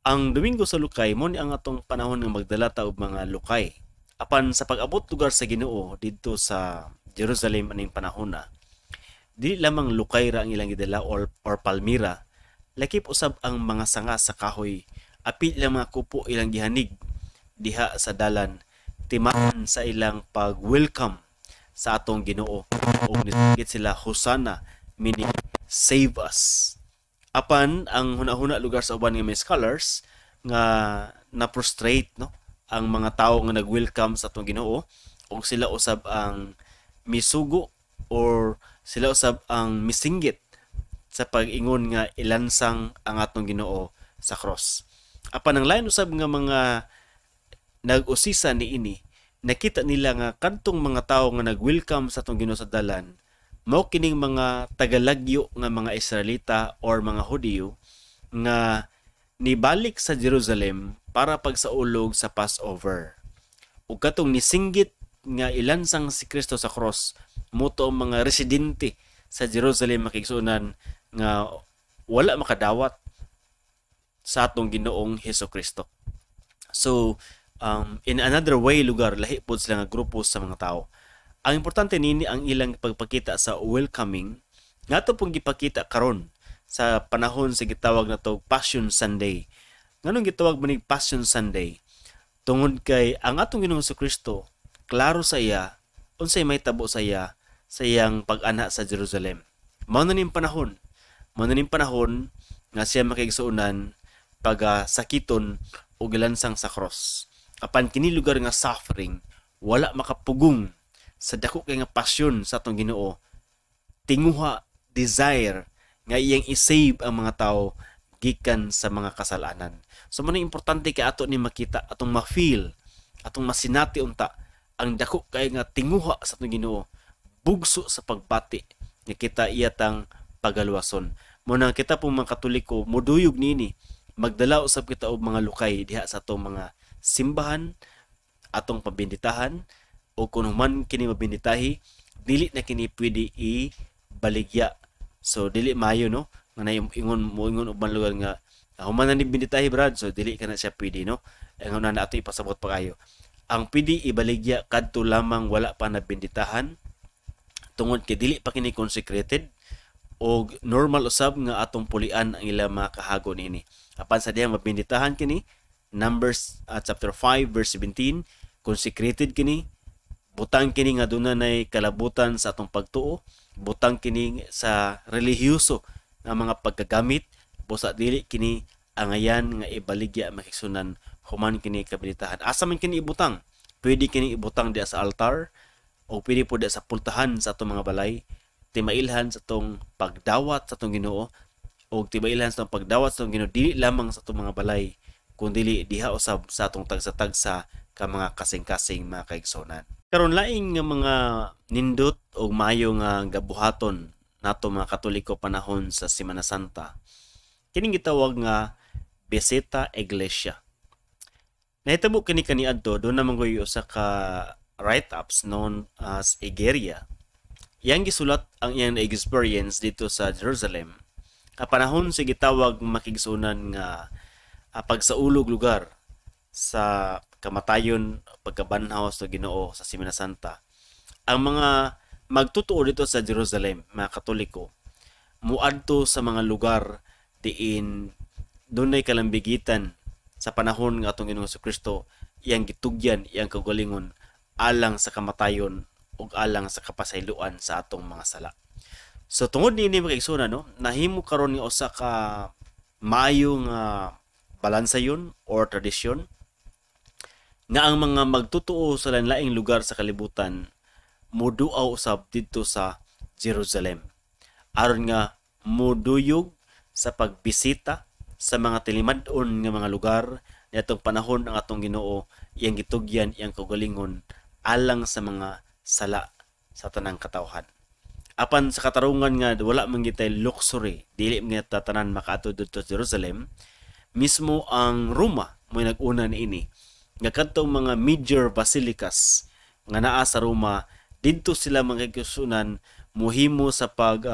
Ang Domingo sa Lukay mo ni ang atong panahon nga magdala ta og mga lukay. Apan sa pag-abot lugar sa Ginoo didto sa Jerusalem aning panahon na, dili lamang lukay ra ang ilang gidala or palmira, lakip usab ang mga sanga sa kahoy, apil ilang mga kupo ilang gihanig diha sa dalan, timaan sa ilang pag-welcome sa atong Ginoo ug nisugit sila Hosanna, meaning save us. Apan ang hunahuna lugar sa uban nga may scholars nga na-prostrate, no, ang mga tawo nga nag-welcome sa atong Ginoo ug sila usab ang misugo or sila usab ang misinggit sa pag-ingon nga ilansang ang atong Ginoo sa cross. Apan ang lain usab nga mga nag-usisa niini, nakita nila nga kadtong mga tawo nga nag-welcome sa atong Ginoo sa dalan mao kining mga tagalagyo nga mga Israelita or mga Hudiyo nga nibalik sa Jerusalem para pagsaulog sa Passover. Ug katong nisinggit nga ilansang si Kristo sa cross, moto ang mga residente sa Jerusalem makigsunan nga wala makadawat sa atong Ginoong Hesukristo. So, in another way lugar, lahi po sila nga grupo sa mga tao. Ang importante nini ang ilang pagpakita sa welcoming, nga ito pong gipakita karon sa panahon sa gitawag na to Passion Sunday. Nganong gitawag man ning Passion Sunday? Tungod kay ang atong Ginoong Kristo, klaro sa iya, unsay may tabo sa iya sa iyang pag-ana sa Jerusalem. Mao na ning panahon nga siya makigsuunan sakiton o gilansang sa cross. Apan kini lugar nga suffering, wala makapugong sa dako kay nga pasyon sa atong Ginoo, tinguha, desire nga iyang isave ang mga tao gikan sa mga kasalanan. So man importante kay ato ni makita, atong ma-feel, atong masinati unta ang dako kay nga tinguha sa atong Ginoo, bugso sa pagbati nga kita iyatang pagaluwason. Muna kita pong mga Katoliko moduyog nini, magdala usab kita og mga lukay diha sa atong mga simbahan, atong pabinditahan, o kung man kini mabinditahi, dili na kini pwede ibaligya. So dili mayo, no, nga ingon og lugar nga human na ni binditahi brad, so dili kana siya pwede, no. Ang una na ato ipasabot pa kayo, ang pwede ibaligya kadto lamang wala pa nabinditahan, tungod kay dili pa kini consecrated, o normal usab nga atong pulian ang ilang mga kahagon ini. Apan sa diyang mabinditahan kini, Numbers chapter 5 verse 17, consecrated kini, butang kini nga dunay kalabutan sa atong pagtuo, butang kini sa relihiyoso nga mga pagkagamit, busa dili kini angayan nga ibaligya makigsunan human kini kabinditahan. Asa man kini ibutang? Pwede kini ibutang diya sa altar o pwede po diya sa pultahan sa atong mga balay, timailhan sa atong pagdawat sa atong Ginoo, o timailhan sa atong pagdawat sa atong Ginoo dili lamang sa atong mga balay, kundi diha usab sa atong tagsa-tagsa ka mga kasing-kasing mga kaigsonan. Karon laing nga mga nindot o maayo nga gabuhaton nato mga Katoliko panahon sa Semana Santa, kining gitawag nga Visita Iglesia. Nahitabo kini kaniadto do na mangoy usa ka write-ups known as Egeria. Iyang gisulat ang iyang experience dito sa Jerusalem. Panahon sa gitawag makigsunan nga pagsaulog lugar sa kamatayon, pagkabanhaw sa Ginoo sa Semana Santa. Ang mga magtutuo dito sa Jerusalem, mga Katoliko, muadto sa mga lugar diin dunay kalambigitan sa panahon nga atong Ginoong Kristo, iyang gitugyan, iyang kaugalingon alang sa kamatayon ug alang sa kapasayloan sa atong mga sala. So tungod niini mga igsoon, no, nahimo karon nga usa ka maayo nga balansayon or tradisyon nga ang mga magtutuo sa lain-laing lugar sa kalibutan moduaw usab didto sa Jerusalem, aron nga moduyog sa pagbisita sa mga tilimad-on nga mga lugar nitong panahon ang atong Ginoo iyang gitugyan iyang kaugalingon alang sa mga sala sa tanang katawhan. Apan sa katarungan nga wala man gitay luxury, dili man kita tanan makaadto didto sa Jerusalem, mismo ang Roma mo nag-una niini. Nga kadtong mga major basilicas nga naa sa Roma, didto sila magkikusunan muhimo sa pag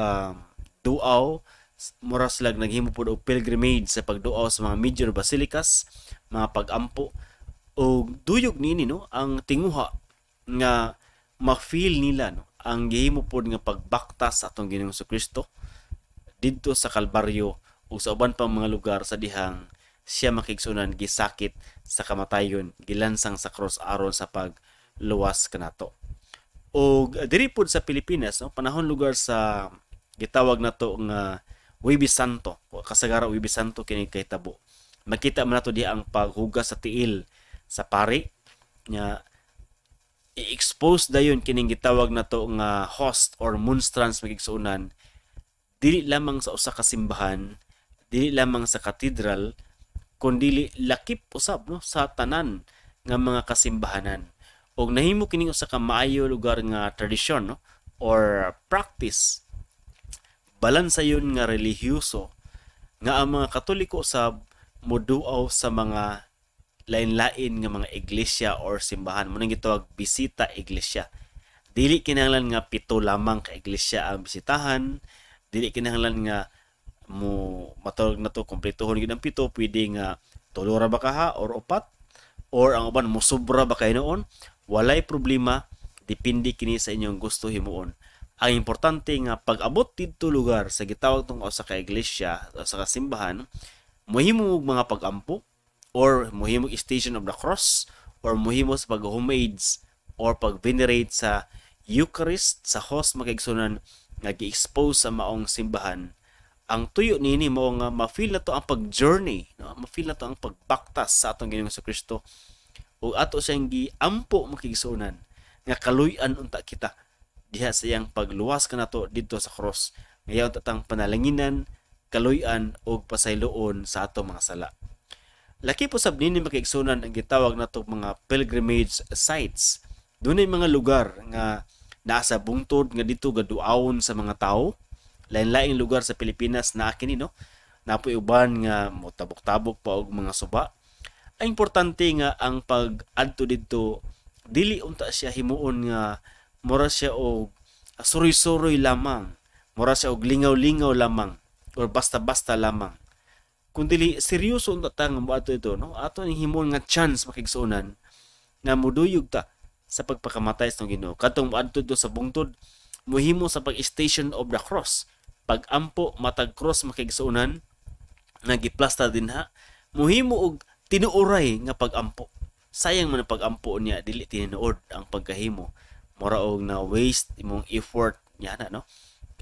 duaw, mura sila naghimo pud og pilgrimage sa pagduaw sa mga major basilicas, mga pag-ampo o duyog niini no ang tinguha nga ma-feel nila no ang gihimo pod nga pagbaktas sa atong Ginoong Kristo didto sa Kalbaryo o sa uban pang mga lugar sa dihang siya makigsunan gisakit sa kamatayon, gilansang sa cross aron sa pagluwas kanato. O diri pod sa Pilipinas no panahon lugar sa gitawag nato nga Huwebes Santo, kasagara Huwebes Santo kini kahitabo. Makita man nato di ang paghugas sa tiil sa pari nya i-expose dayon kining gitawag nato nga host or monstrance magigsunan dili lamang sa usa ka simbahan, dili lamang sa katedral, kundi lakip usab no sa tanan nga mga kasimbahanan. Og nahimo kining usa ka maayo lugar nga tradisyon no or practice balansayon nga relihiyoso nga ang mga Katoliko sab moduaw sa mga lain-lain nga mga iglesia or simbahan mo nang gitawag bisita iglesia. Dili kinahanglan nga 7 lamang ka iglesia ang bisitahan, dili kinahanglan nga mo matawag na to kumpletuhon gyud ang 7, pwede nga 3 ra ba kaha or 4 or ang uban mo sobra ba kay noon, walay problema, depende kini sa inyong gusto himuon. Ang importante nga pag-abot didto lugar sa gitawag tong usa ka iglesia o sa simbahan, mohimo og mga pag-ampo or mohimo Station of the Cross or mohimo sa pag-homage or pag-venerate sa Eucharist sa host makigsunan nga gi-expose sa maong simbahan. Ang tuyo nini mao nga ma-feel na to ang pag-journey, no? Ma-feel na to ang pagbaktas sa atong Ginoong Kristo ug ato siyang giampo makigsunan nga kaluy-an unta kita diha sa iyang pagluwas kanato didto sa cross. Ngayon tatang panalanginan, kaluy-an ug pasayloon sa atong mga sala. Laki po sab nini makigsunan ang gitawag nato mga pilgrimage sites. Dunay mga lugar nga nasa bungtod nga dito gaduawon sa mga tao. Lain-laing lugar sa Pilipinas na kini no. Napoy uban nga motabok-tabok pa og mga suba. Ang importante nga ang pag-adto didto dili unta siya himuon nga mura siya og suroy-suroy lamang, mura siya og lingaw-lingaw lamang or basta-basta lamang. Kundi seryoso unta ta nga moadto ito no. Ato ning himon nga chance makigsunan nga moduyog ta sa pagpakamatay sa Ginoo. Katong moadto ito sa bungtod, mohimo sa pag-Station of the Cross, pag-ampo matag cross makigsunan nga giplasta dinha, mohimo og tinuoray nga pag-ampo. Sayang man ang pag-ampo niya dili tinuod ang pagkahimo. Mura og na waste imong effort niya na no.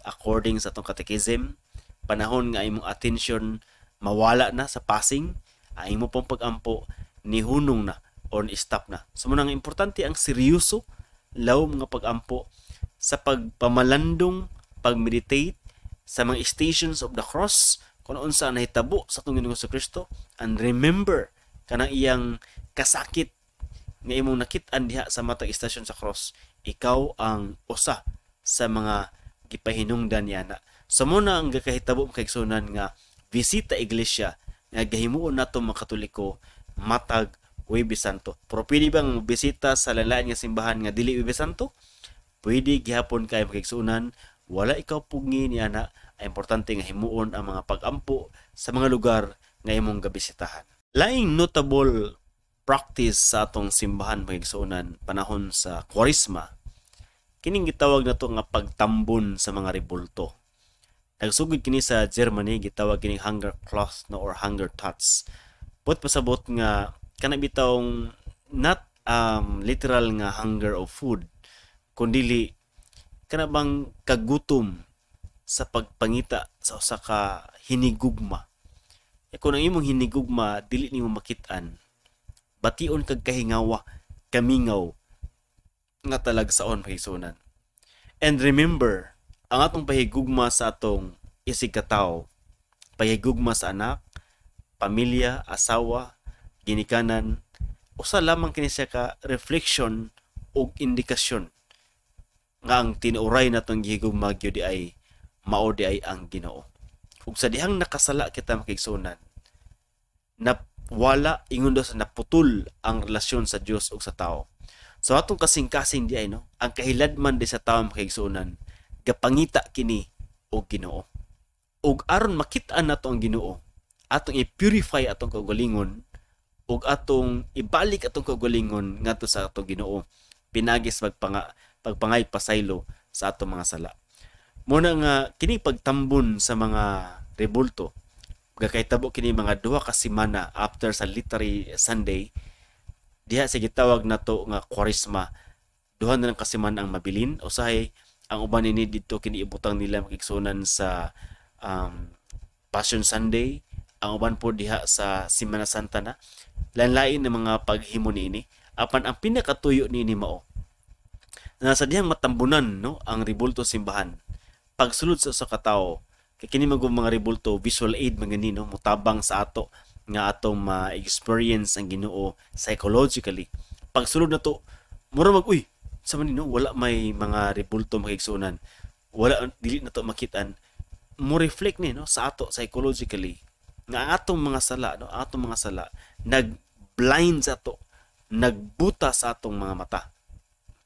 According sa atong catechism, panahon nga imong attention mawala na sa passing, ang imo pong pag-ampo nihunong na or ni-stop na. So munang importante ang seryoso lawom nga pag-ampo sa pagpamalandong, pag-meditate sa mga stations of the cross kung unsa nahitabo sa atong Ginoong Kristo, and remember kanang iyang kasakit nga imong nakit-an diha sa matag istasyon sa cross. Ikaw ang usa sa mga gipahinungdan niya na. So muna ang gakahitabo kaigsunan nga bisita iglesia nga gahimuon nato mga Katoliko matag Huwebes Santo. Pero pwede bang bisita sa lain-lain nga simbahan nga dili Huwebes Santo? Pwede gihapon kay makigsunan, wala ikaw pugngi niya na. Ay importante nga himuon ang mga pag-ampo sa mga lugar nga imong gabisitahan. Laing notable practice sa atong simbahan makigsunan panahon sa Kwaresma, kining gitawag nato nga pagtambon sa mga rebulto. Nagsugod kini sa Germany, gitawag kining hunger cloth no or hunger tots. But pasabot nga kana bitawng not literal nga hunger of food, kundi kana bang kagutom sa pagpangita sa usa ka hinigugma. Kung ang imong hinigugma dili nimo makit-an, bation kag kahingawa, kamingaw nga talagsaon pakigsunan. And remember, ang atong pahigugma sa atong isig katawo pahigugma sa anak, pamilya, asawa, ginikanan, usa lamang kini siya ka reflection o indikasyon nga ang tinuray natong gihigugma gyud di ay mao di ay ang Ginoo. Ug sa dihang nakasala kita makigsunan, na wala ingon daw sa naputol ang relasyon sa Dios ug sa tao. So atong kasing-kasing di ay no, ang kahiladman di sa tao makigsunan, gapangita kini og Ginoo. Ug aron makit-an nato ang Ginoo, atong i-purify atong kaugalingon ug atong ibalik atong kaugalingon ngadto sa atong Ginoo, pinagis pagpangay pasaylo sa atong mga sala. Muna nga kini pagtambon sa mga rebulto, gakahitabo kini mga 2 ka semana after sa Literary Sunday, diha sa gitawag nato nga Kwaresma. 2 na lang ka semana ang mabilin, usahay ang uban ini dito kini ibutang nila makigsunan sa Passion Sunday, ang uban po diha sa Semana Santa na. Lain-lain ng mga paghimo niini. Apan ang pinakatuyo niini mao na sa dihang matambunan no ang rebulto simbahan. Pagsulod sa katawo, kay kini mga rebulto visual aid mga nino mutabang sa ato nga atong ma-experience ang Ginoo psychologically. Pagsulod na to, mura uy, sa man nino wala may mga rebulto makigsunan. Wala dili na to makitaan. Mo reflect ni no sa ato psychologically nga atong mga sala no, atong mga sala nag-blind sa ato, nagbuta sa atong mga mata.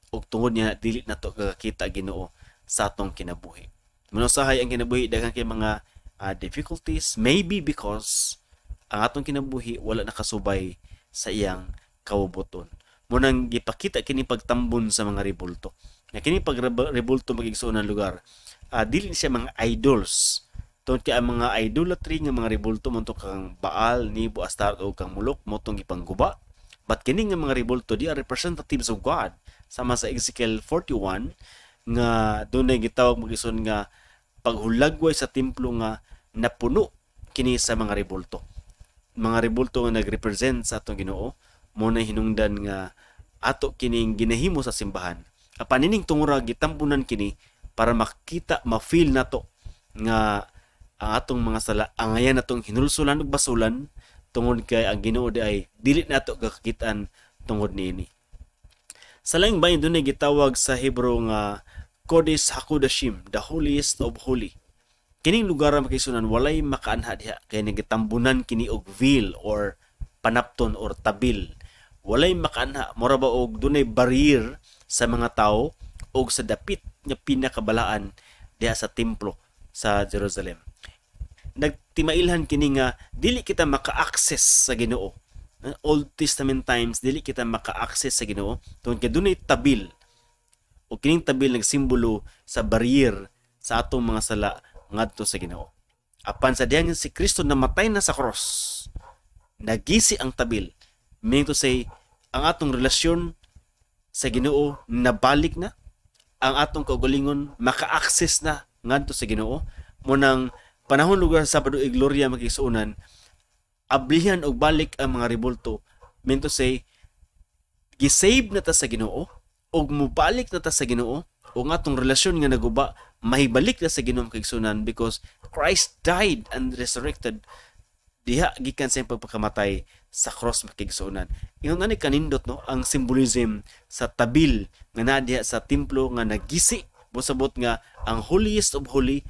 Ug tungod niya dili na to kakita Ginoo sa atong kinabuhi. Manusahay ang kinabuhi daghang kay mga difficulties, maybe because ang atong kinabuhi wala nakasubay sa iyang kawabuton. Munang gipakita kini pagtambon sa mga rebulto. Nga kini pag rebulto magigsuonan lugar, dili siya mga idols. Tungod kay ang mga idolatry nga mga rebulto monto kang Baal, Nebo, Astarte o kang Mulok motong gipangguba. But kini nga mga rebulto di are representatives of God. Sama sa Ezekiel 41 nga dunay gitawag magison nga paghulagway sa templo nga napuno kini sa mga rebulto. Mga rebulto nga nagrepresent sa atong Ginoo, mo na hinungdan nga ato kining ginahimo sa simbahan. Apan nining tungura gitampunan kini para makita, ma-feel nato nga ang atong mga sala angayan natong hinulsulan ug basulan tungod kay ang Ginoo di ay dili nato gakakitaan tungod niini. Sa laing bahin dunay gitawag sa Hebrew nga Kodesh HaKodashim, the holiest of holy. Kining lugar makisunan walay makaanha diha kay nagitambunan kini og veil or panapton or tabil. Walay makaanha, mura ba og dunay barrier sa mga tawo og sa dapit nga pinakabalaan diha sa templo sa Jerusalem. Nagtimailhan kini nga dili kita maka-access sa Ginoo. Old Testament times dili kita maka-access sa Ginoo tungod kay dunay tabil. O kining tabil nagsimbolo sa barrier sa atong mga sala ngadto sa Ginoo. Apan sa diyan si Kristo namatay na sa cross, nagisi ang tabil. Meaning to say, ang atong relasyon sa Ginoo nabalik na, ang atong kaugalingon maka-access na ngadto sa Ginoo. Munang panahon lugar sa Sabado e Gloria makigsuonan, ablihan og balik ang mga rebulto. Meaning to say, gisave na ta sa Ginoo og mubalik na ta sa Ginoo o nga atong relasyon nga naguba mahibalik na sa Ginoo kigsunan because Christ died and resurrected diha gikan sa pagpakamatay sa cross makigsunan. Ingon ani kanindot no ang symbolism sa tabil nga naa diha sa templo nga nagisi busabot nga ang holiest of holy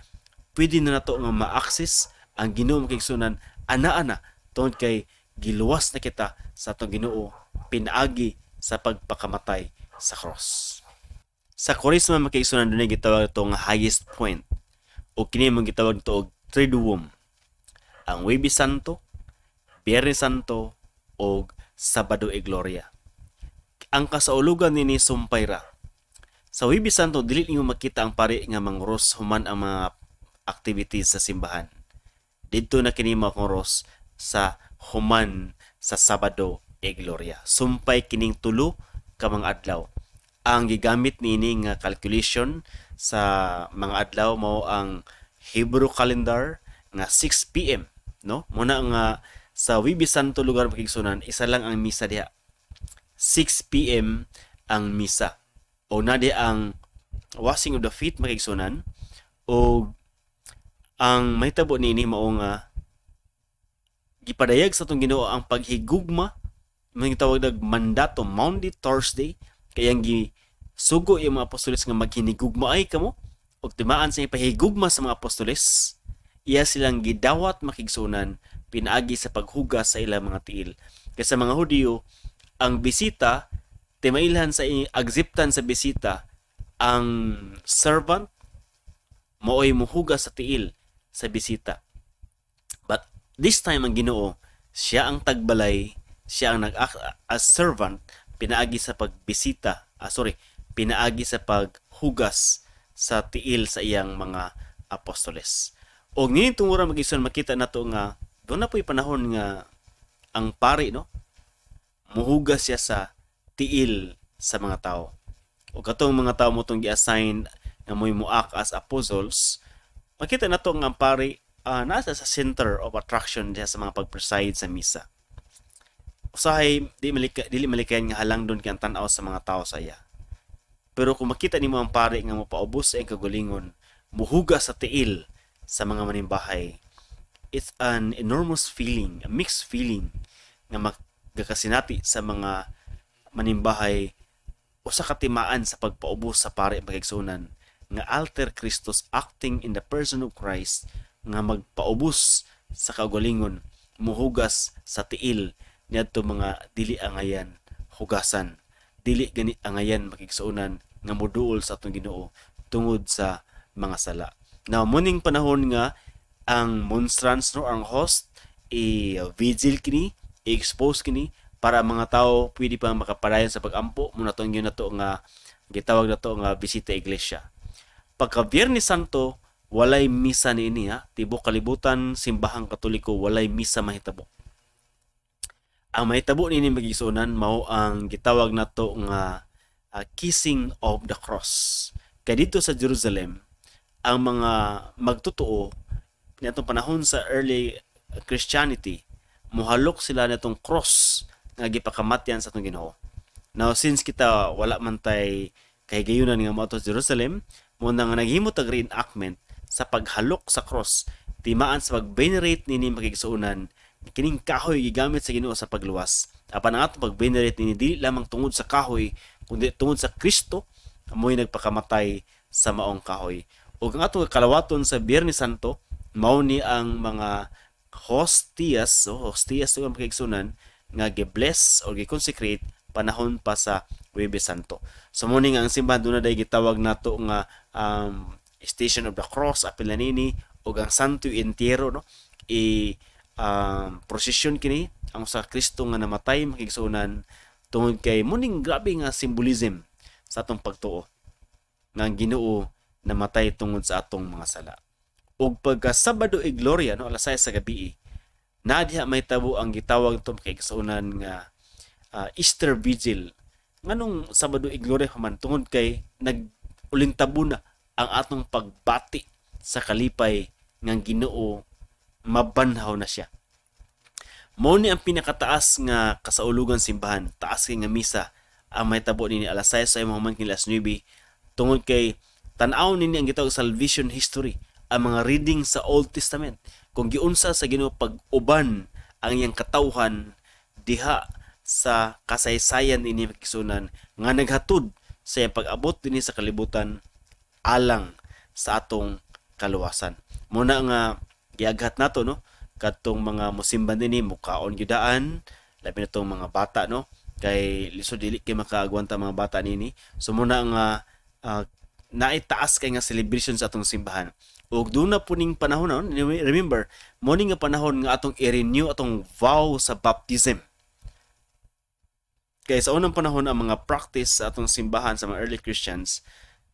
pwede na nato nga ma-access ang Ginoo makigsunan ana-ana tungod kay giluwas na kita sa atong Ginoo pinaagi sa pagpakamatay sa cross. Sa Kwaresma makigsunan dunay gitawag itong highest point o kini mong gitawag ito og Triduum. Ang Huwebes Santo, Biyernes Santo o Sabado e Gloria. Ang kasaulugan nini sumpay ra. Sa Huwebes Santo dili niyo makita ang pari nga mangros human ang mga activities sa simbahan. Didto na kini mangros sa human sa Sabado e Gloria. Sumpay kining tulo ka mga adlaw. Ang gigamit niini nga calculation sa mga adlaw mao ang Hebrew calendar nga 6 PM, no? Muna nga sa Huwebes Santo lugar makigsunan, isa lang ang misa diha. 6 PM ang misa. O na di ang washing of the feet makigsunan o ang mahitabo niini mao nga gipadayag sa atong Ginoo ang paghigugma, mga tawag dag mandato Maundy Thursday, kayang sugo yung mga apostoles nga maghinigugma ay kamo ug timaan sa ipahigugma sa mga apostoles. Iya silang gidawat makigsunan pinaagi sa paghugas sa ilang mga tiil. Kaya sa mga Hudiyo, ang bisita timailhan sa agsiptan sa bisita ang servant maoy muhugas sa tiil sa bisita. But this time ang Ginoo, siya ang tagbalay, siya ang nag-act as servant pinaagi sa pagbisita, pinaagi sa paghugas sa tiil sa iyang mga apostoles. Og nini tungura magison makita nato nga doon na po'y panahon nga ang pari no muhugas siya sa tiil sa mga tao. O katong mga tao mo tong gi-assign nga mo'y muak as apostles, makita nato nga ang pari nasa sa center of attraction diya sa mga pag-preside sa misa. Usahay dili malikayan nga halang doon kay ang tan-aw sa mga tao sa iya. Pero kung makita nimo ang pari nga mopaubos sa kagalingon, muhugas sa tiil sa mga manimbahay, it's an enormous feeling, a mixed feeling nga magakasinati sa mga manimbahay usa ka timaan sa pagpaubos sa pari pagigsunan nga alter Christus acting in the person of Christ nga magpaubos sa kagalingon, muhugas sa tiil niadto mga dili angayan hugasan, dili gani angayan makigsuonan nga moduol sa atong Ginoo tungod sa mga sala. Now muning panahon nga ang monstrance no ang host i-vigil kini, i-expose kini para mga tao pwede pa makapadayon sa pagampo muna tong yun nato nga gitawag nato nga bisita iglesia. Pagka Biyernes Santo walay misa niini tibok kalibutan simbahang Katoliko walay misa mahitabo. Ang mahitabo nini magigsuonan mao ang gitawag nato nga kissing of the cross. Kay dito sa Jerusalem ang mga magtotoo nitong panahon sa early Christianity muhalok sila nitong cross nga gipakamatyan sa atong Ginoo. Now since kita wala man tay kahigayunan nga mao sa Jerusalem, mo nga naghimo tag reenactment sa paghalok sa cross timaan sa pag-venerate nini makigsuonan kining kahoy gigamit sa Ginoo sa pagluwas. Apan ang atong pag-venerate nini dili lamang tungod sa kahoy kundi tungod sa Kristo amoy nagpakamatay sa maong kahoy. Ug ang atong kalawaton sa Biyernes Santo mao ni ang mga hostias ug ang makigsunan nga gi-bless or gi-consecrate panahon pa sa Huwebes Santo. So mo ni nga ang simbahan doon na day gitawag nato nga Station of the Cross apil na nini ug ang Santo Entierro no prosesyon kini ang sa Kristo nga namatay makigsuonan tungod kay muning grabe nga symbolism sa atong pagtuo nga ang Ginoo namatay tungod sa atong mga sala. Ug pagka Sabado e Gloria no alas 6 sa gabi na diha may tabo ang gitawag itong makigsuonan nga Easter Vigil. Nganong Sabado e Gloria man tungod kay nag-ulintabo na ang atong pagbati sa kalipay nga Ginoo mabanhaw na siya. Mao ni ang pinakataas nga kasaulugan simbahan, taas kay nga misa ang mahitabo nini alas 6 sa imong man alas 9 tungod kay tan-aw nini ang gitawag salvation history, ang mga reading sa Old Testament kung giunsa sa Ginoo pag-uban ang iyang katawhan diha sa kasaysayan ini makigsuonan nga naghatod sa iyang pag-abot dinhi sa kalibutan alang sa atong kaluwasan. Muna nga giaghat nato no kadtong mga musimban dinhi mukaon gyudaan labi na tong mga bata no kay lisod dili kay makaagwanta mga bata nini. So muna nga naitaas kay nga celebration sa atong simbahan. Ug doon na puning panahon no, remember mo nga panahon nga atong i-renew atong vow sa baptism. Kay sa unang panahon ang mga practice sa atong simbahan sa mga early Christians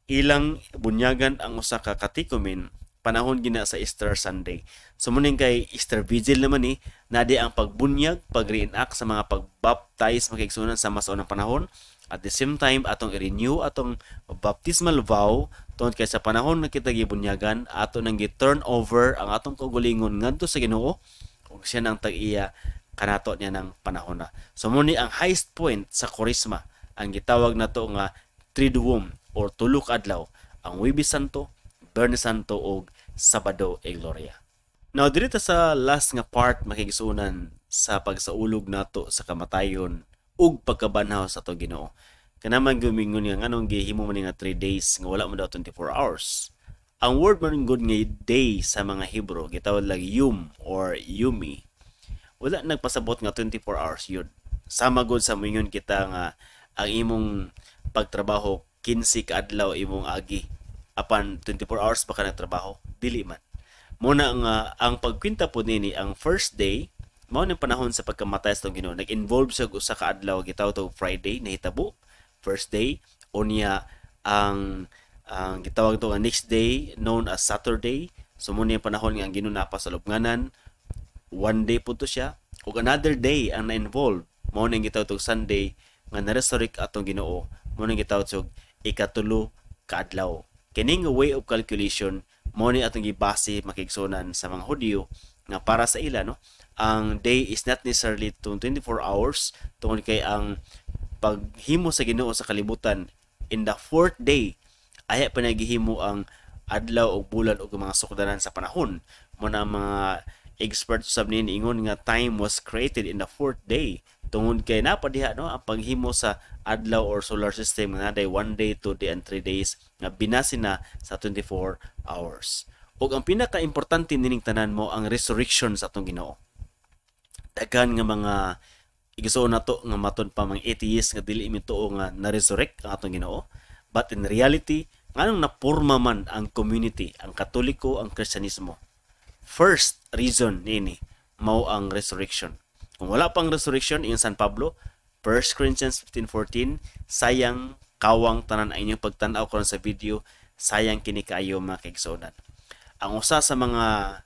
ilang bunyagan ang usa ka catechumen panahon gina sa Easter Sunday. So muning kay Easter Vigil naman nadi ang pagbunyag, pag-reenact sa mga pag-baptize makigsuonan sa mas unang panahon. At the same time atong i-renew atong baptismal vow tungod kay sa panahon na kita gibunyagan ato nang gi-turn over ang atong kaugalingon ngadto sa Ginoo ug siya nang tag-iya kanato niya ng panahon na. So muni ang highest point sa Kwaresma ang gitawag nato nga Triduum or tulok adlaw, ang Huwebes Santo, Biyernes Santo ug Sabado e Gloria. Now diri ta sa last nga part makigsunan sa pagsaulog nato sa kamatayon ug pagkabanhaw sa ato Ginoo. Kanaman gumingon nga nganong gihimo man nga 3 days nga wala mo daw 24 hours. Ang word man gud nga day sa mga Hebrew gitawag lang yum or yumi. Wala nagpasabot nga 24 hours yun. Sama gud sa moingon kita nga ang imong pagtrabaho 15 ka adlaw imong agi apan 24 hours pa ka nagtrabaho dili man. Muna nga ang pagkwinta po nini ang first day mao ning panahon sa pagkamatay sa Ginoo nag-involve sa usa ka adlaw gitawag og Friday nahitabo first day unya ang gitawag to nga next day known as Saturday so mo ni panahon nga ang Ginoo napa sa lubnganan one day po to siya ug another day ang na-involve mao ning gitawag og Sunday nga na-resurrect atong Ginoo mao ning gitawag og ikatulo ka adlaw kining way of calculation mao ni atong gibase makigsunan sa mga Hudyo nga para sa ila no ang day is not necessarily 24 hours tungod kay ang paghimo sa Ginoo sa kalibutan in the fourth day aya pa naghihimo ang adlaw o bulan o mga sukdanan sa panahon mo na mga experts usab ni ingon nga time was created in the fourth day tungod kay napadiha no ang paghimo sa adlaw or solar system nga day 1 day, 2 day and 3 days nga binase na sa 24 hours. Ug ang pinaka-importante nining tanan mo ang resurrection sa atong Ginoo. Daghan nga mga igsuon nato nga matud pa mga atheists nga dili mituo nga na-resurrect ang atong Ginoo, but in reality nganong naporma man ang community, ang Katoliko, ang Kristyanismo. First reason nini mao ang resurrection. Kung wala pang resurrection in San Pablo, 1 Corinthians 15:14, sayang kawang tanan ang inyong pagtan-aw karon sa video, sayang kini kaayo mga kaigsuonan. Ang usa sa mga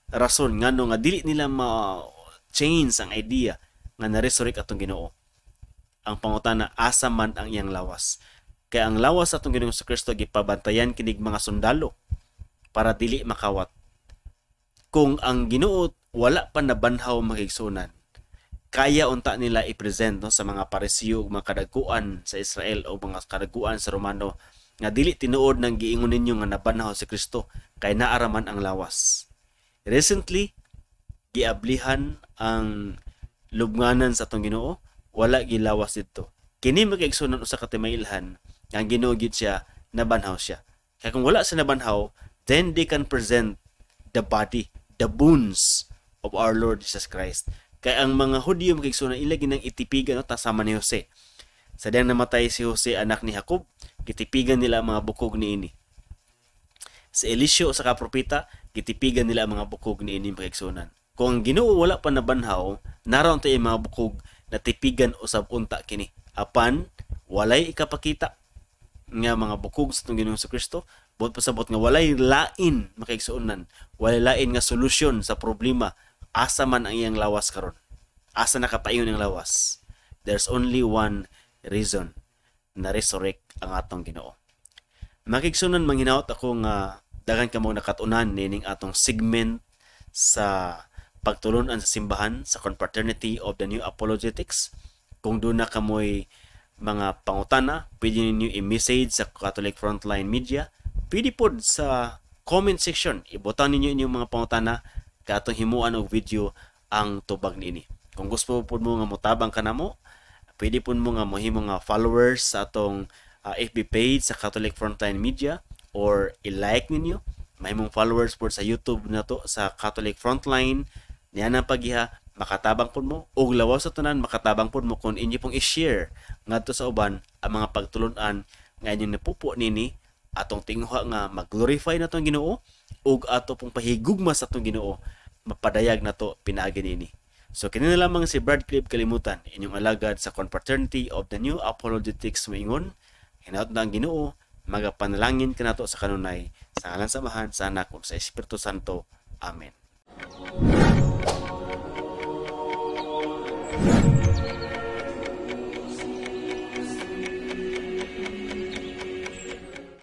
rason ngano nga dili nila ma-change ang idea nga na-resurrect atong Ginoo. Ang pangutana asa man ang iyang lawas. Kaya ang lawas atong Ginoong Kristo gipabantayan kinig mga sundalo para dili makawat. Kung ang Ginoo wala pa nabanhaw makigsunan, kaya unta nila i-present no, sa mga parisiyo ug mga kadagkuan sa Israel o mga kadagkuan sa Romano nga dili tinuod nang giingon ninyo nga nabanhaw si Kristo kay naaraman ang lawas. Recently, giablihan ang lubnganan sa atong Ginoo, wala gilawas dito. Kini magkaigsunan usa ka timailhan ang Ginoo gid siya nabanhaw siya. Kaya kung wala siya nabanhaw, then they can present the body, the bones of our Lord Jesus Christ. Kaya ang mga Hudyo magigsunan ila ginang itipigan no, tasama ni Jose. Sa diyang namatay si Jose anak ni Jacob, gitipigan nila ang mga bukog ni ini. Sa Eliseo sa kapropeta, gitipigan nila ang mga bukog ni ini magigsunan. Kung ang Ginoo wala pa nabanhaw, naroon tayo mga bukog na tipigan usab unta kini. Apan walay ikapakita nga mga bukog sa itong Ginoong Kristo, buot pasabot nga walay lain makaigsuonan, walay lain nga solusyon sa problema. Asa man ang iyang lawas karon? Asa nakapaingon ang lawas? There's only one reason na resurrect ang atong Ginoo. Makigsunan manghinaot ako nga daghan kamo nakatunan nining atong segment sa pagtulunan sa simbahan sa Confraternity of the New Apologetics. Kung doon na kamoy mga pangutana, pwede ninyo i-message sa Catholic Frontline Media. Pwede po sa comment section, ibotan ninyo inyong mga pangutana katong himuan og video ang tubag niini. Kung gusto po mo nga motabang ka namo, pwede po mo nga mohimo nga followers sa atong FB page sa Catholic Frontline Media or i-like ninyo. Mahimong followers po sa YouTube nato sa Catholic Frontline. Niya na pagiha makatabang po mo og lawas sa tanan makatabang po mo kung inyo pong i-share ngadto sa uban ang mga pagtulon-an nga inyong napupo nini atong tinguha nga mag-glorify na itong Ginoo ug ato pong pahigugma sa itong Ginoo mapadayag na to pinaagi nini. So kini na lamang si Brad Clip Kalimutan, inyong alagad sa Confraternity of the New Apologetics moingon, hinaut na ang Ginoo, magapanalangin kanato sa kanunay, sa ngalan samahan sa Anak ug sa Espiritu Santo. Amen.